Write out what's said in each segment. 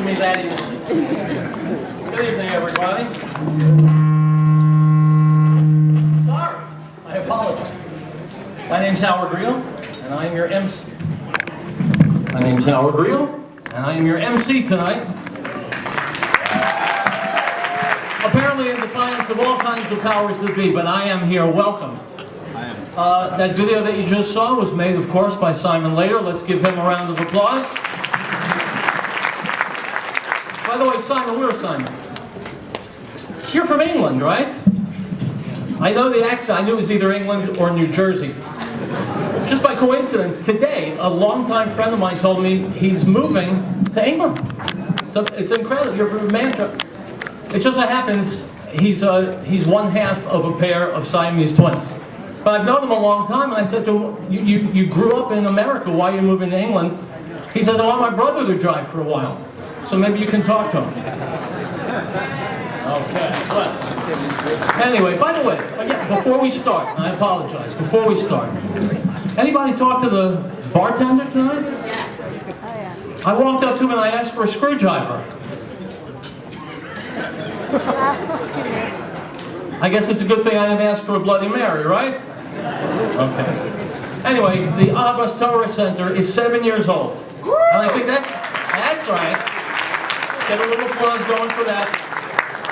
me that easily. Good evening, everybody. Sorry, I apologize. My name's Howard Riell, and I am your MC. My name's Howard Riell, and I am your MC tonight. Apparently in defiance of all kinds of powers that be, but I am here. Welcome. That video that you just saw was made, of course, by Simon Later. Let's give him a round of applause. By the way, Simon, where's Simon? You're from England, right? I know the accent. I knew it was either England or New Jersey. Just by coincidence, today, a longtime friend of mine told me he's moving to England. So it's incredible. You're from Manchester. It just so happens he's one half of a pair of Siamese twins. But I've known him a long time, and I said to him, you grew up in America, why are you moving to England? He says, I want my brother to drive for a while. So maybe you can talk to him. Okay, well. Anyway, by the way, again, before we start, and I apologize, before we start, anybody talk to the bartender tonight? I walked up to him and I asked for a screwdriver. I guess it's a good thing I didn't ask for a Bloody Mary, right? Okay. Anyway, the Abbas Torah Center is 7 years old. And I think that's right. Get a little applause going for that.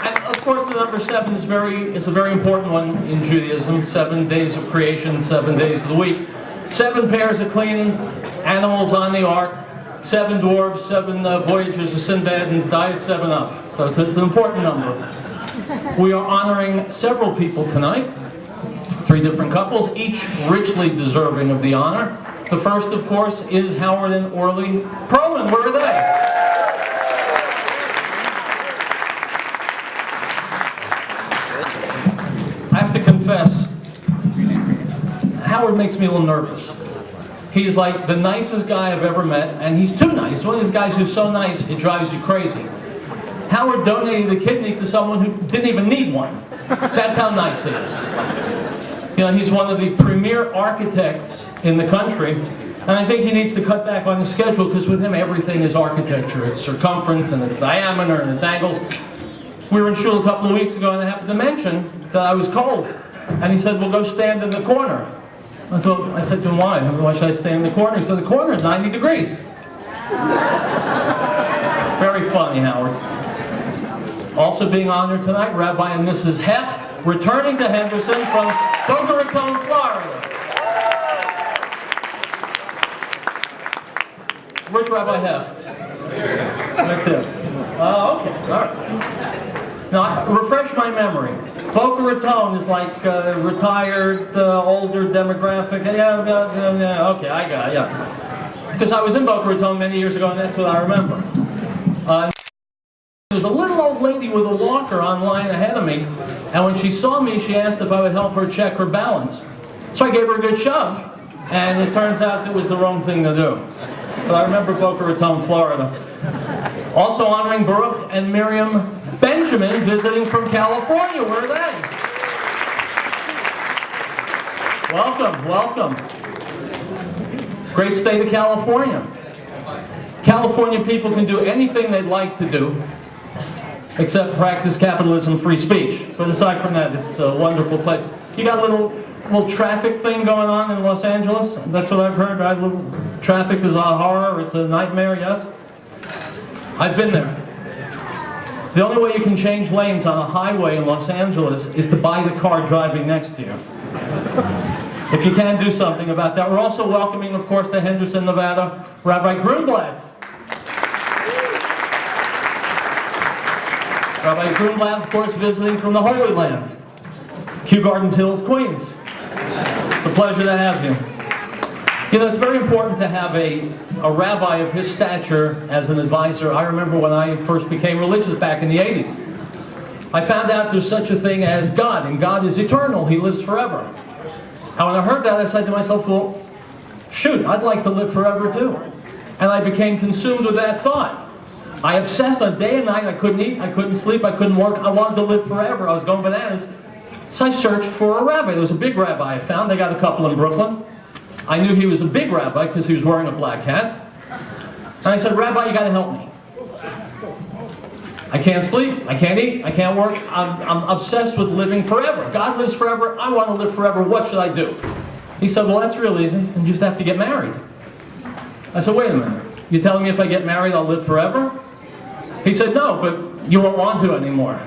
And of course the number 7 is a very important one in Judaism. 7 days of creation, 7 days of the week. 7 pairs of clean animals on the ark. 7 dwarves, 7 voyages of Sinbad, and died 7 up. So it's an important number. We are honoring several people tonight. 3 different couples, each richly deserving of the honor. The first, of course, is Howard and Orly Perlman. Where are they? I have to confess, Howard makes me a little nervous. He's like the nicest guy I've ever met, and he's too nice. He's one of these guys who's so nice it drives you crazy. Howard donated a kidney to someone who didn't even need one. That's how nice he is. You know, he's one of the premier architects in the country, and I think he needs to cut back on his schedule because with him everything is architecture. It's circumference and it's diameter and it's angles. We were in shul a couple of weeks ago and I happened to mention that I was cold. And he said, well, go stand in the corner. I said to him, why? Why should I stand in the corner? He said, the corner is 90 degrees. Very funny, Howard. Also being honored tonight, Rabbi and Mrs. Heft, returning to Henderson from Boca Raton, Florida. Where's Rabbi Heft? Right there. Okay, all right. Now, refresh my memory. Boca Raton is like retired, older demographic. Yeah, okay, I got it, yeah. Because I was in Boca Raton many years ago, and that's what I remember. There was a little old lady with a walker on line ahead of me, and when she saw me, she asked if I would help her check her balance. So I gave her a good shove, and it turns out it was the wrong thing to do. But I remember Boca Raton, Florida. Also honoring Baruch and Miriam Benjamin, visiting from California. Where are they? Welcome, welcome. Great state of California. California people can do anything they'd like to do, except practice capitalism, free speech. But aside from that, it's a wonderful place. You got a little traffic thing going on in Los Angeles? That's what I've heard, right? Traffic is a horror, it's a nightmare, yes? I've been there. The only way you can change lanes on a highway in Los Angeles is to buy the car driving next to you. If you can do something about that. We're also welcoming, of course, to Henderson, Nevada, Rabbi Grunblatt. Rabbi Grunblatt, of course, visiting from the Holy Land. Kew Gardens Hills, Queens. It's a pleasure to have you. You know, it's very important to have a rabbi of his stature as an advisor. I remember when I first became religious back in the 80s. I found out there's such a thing as God, and God is eternal. He lives forever. And when I heard that, I said to myself, well, shoot, I'd like to live forever too. And I became consumed with that thought. I obsessed on day and night. I couldn't eat, I couldn't sleep, I couldn't work. I wanted to live forever. I was going bananas. So I searched for a rabbi. There was a big rabbi I found. They got a couple in Brooklyn. I knew he was a big rabbi because he was wearing a black hat. And I said, Rabbi, you got to help me. I can't sleep, I can't eat, I can't work. I'm obsessed with living forever. God lives forever, I want to live forever, what should I do? He said, well, that's real easy, you just have to get married. I said, wait a minute, you're telling me if I get married I'll live forever? He said, no, but you won't want to anymore.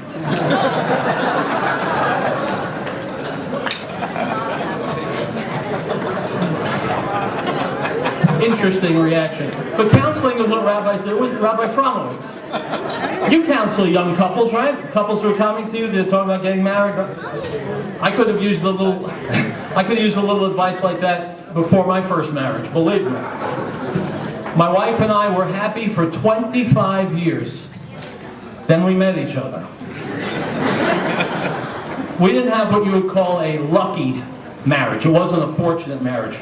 Interesting reaction. But counseling is what rabbis do. With Rabbi Fromowitz. You counsel young couples, right? Couples who are coming to you, they're talking about getting married. I could have used a little advice like that before my first marriage, believe me. My wife and I were happy for 25 years. Then we met each other. We didn't have what you would call a lucky marriage. It wasn't a fortunate marriage.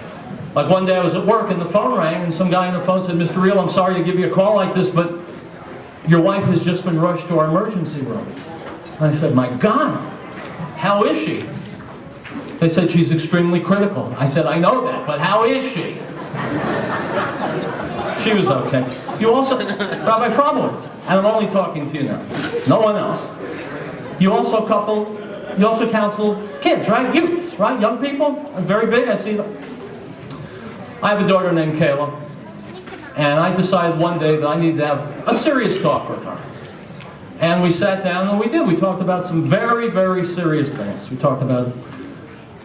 Like one day I was at work and the phone rang and some guy on the phone said, Mr. Riell, I'm sorry to give you a call like this, but your wife has just been rushed to our emergency room. And I said, my God, how is she? They said, she's extremely critical. I said, I know that, but how is she? She was okay. You also, Rabbi Fromowitz, and I'm only talking to you now, no one else. You also counsel kids, right? Youths, right? Young people, I'm very big, I see them. I have a daughter named Gala, and I decided one day that I needed to have a serious talk with her. And we sat down and we did. We talked about some very, very serious things. We talked about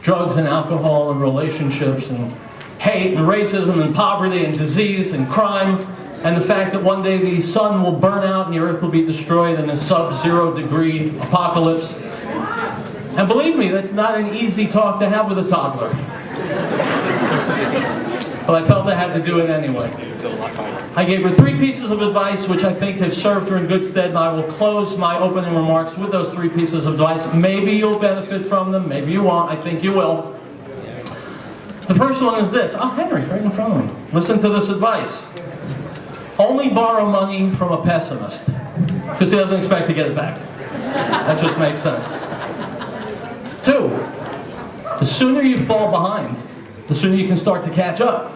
drugs and alcohol and relationships and hate and racism and poverty and disease and crime and the fact that one day the sun will burn out and the earth will be destroyed in a sub-zero degree apocalypse. And believe me, that's not an easy talk to have with a toddler. But I felt I had to do it anyway. I gave her 3 pieces of advice which I think have served her in good stead, and I will close my opening remarks with those 3 pieces of advice. Maybe you'll benefit from them, maybe you won't, I think you will. The first one is this. Oh, Henry, right in front of me. Listen to this advice. Only borrow money from a pessimist, because he doesn't expect to get it back. That just makes sense. 2, the sooner you fall behind, the sooner you can start to catch up.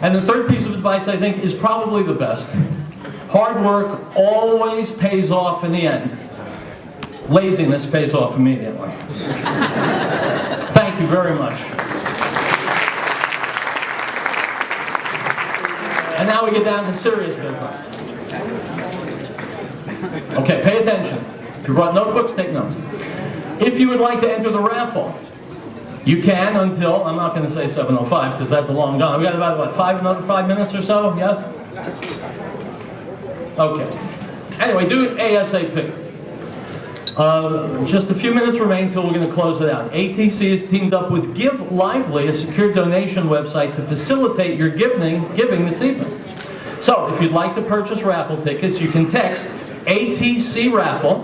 And the 3rd piece of advice, I think, is probably the best. Hard work always pays off in the end. Laziness pays off immediately. Thank you very much. And now we get down to serious business. Okay, pay attention. If you brought notebooks, take notes. If you would like to enter the raffle, you can until, I'm not going to say 7:05 because that's a long gone. We got about, what, 5 minutes or so, yes? Okay. Anyway, do it ASAP. Just a few minutes remain until we're going to close it out. ATC has teamed up with Give Lively, a secure donation website, to facilitate your giving this evening. So, if you'd like to purchase raffle tickets, you can text ATC Raffle.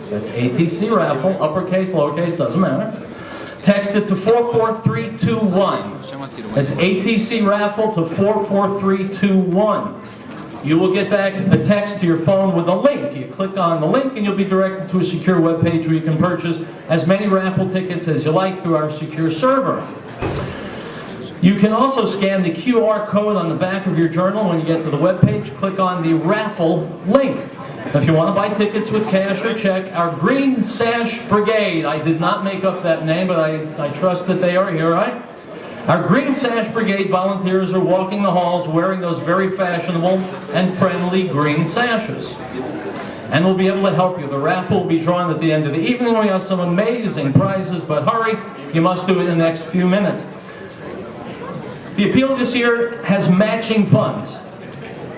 That's ATC Raffle, uppercase, lowercase, doesn't matter. Text it to 44321. That's ATC Raffle to 44321. You will get back a text to your phone with a link. You click on the link and you'll be directed to a secure web page where you can purchase as many raffle tickets as you like through our secure server. You can also scan the QR code on the back of your journal when you get to the web page. Click on the raffle link. If you want to buy tickets with cash or check, our Green Sash Brigade, I did not make up that name, but I trust that they are here, right? Our Green Sash Brigade volunteers are walking the halls wearing those very fashionable and friendly green sashes. And we'll be able to help you. The raffle will be drawn at the end of the evening. We have some amazing prizes, but hurry, you must do it in the next few minutes. The appeal this year has matching funds.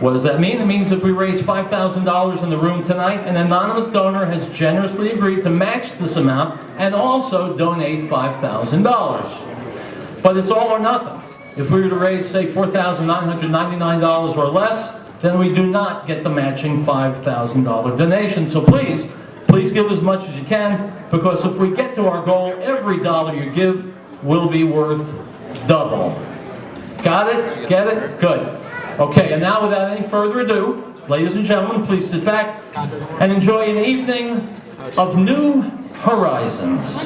What does that mean? It means if we raise $5,000 in the room tonight, an anonymous donor has generously agreed to match this amount and also donate $5,000. But it's all or nothing. If we were to raise, say, $4,999 or less, then we do not get the matching $5,000 donation. So please give as much as you can, because if we get to our goal, every dollar you give will be worth double. Got it? Get it? Good. Okay, and now without any further ado, ladies and gentlemen, please sit back and enjoy an evening of new horizons.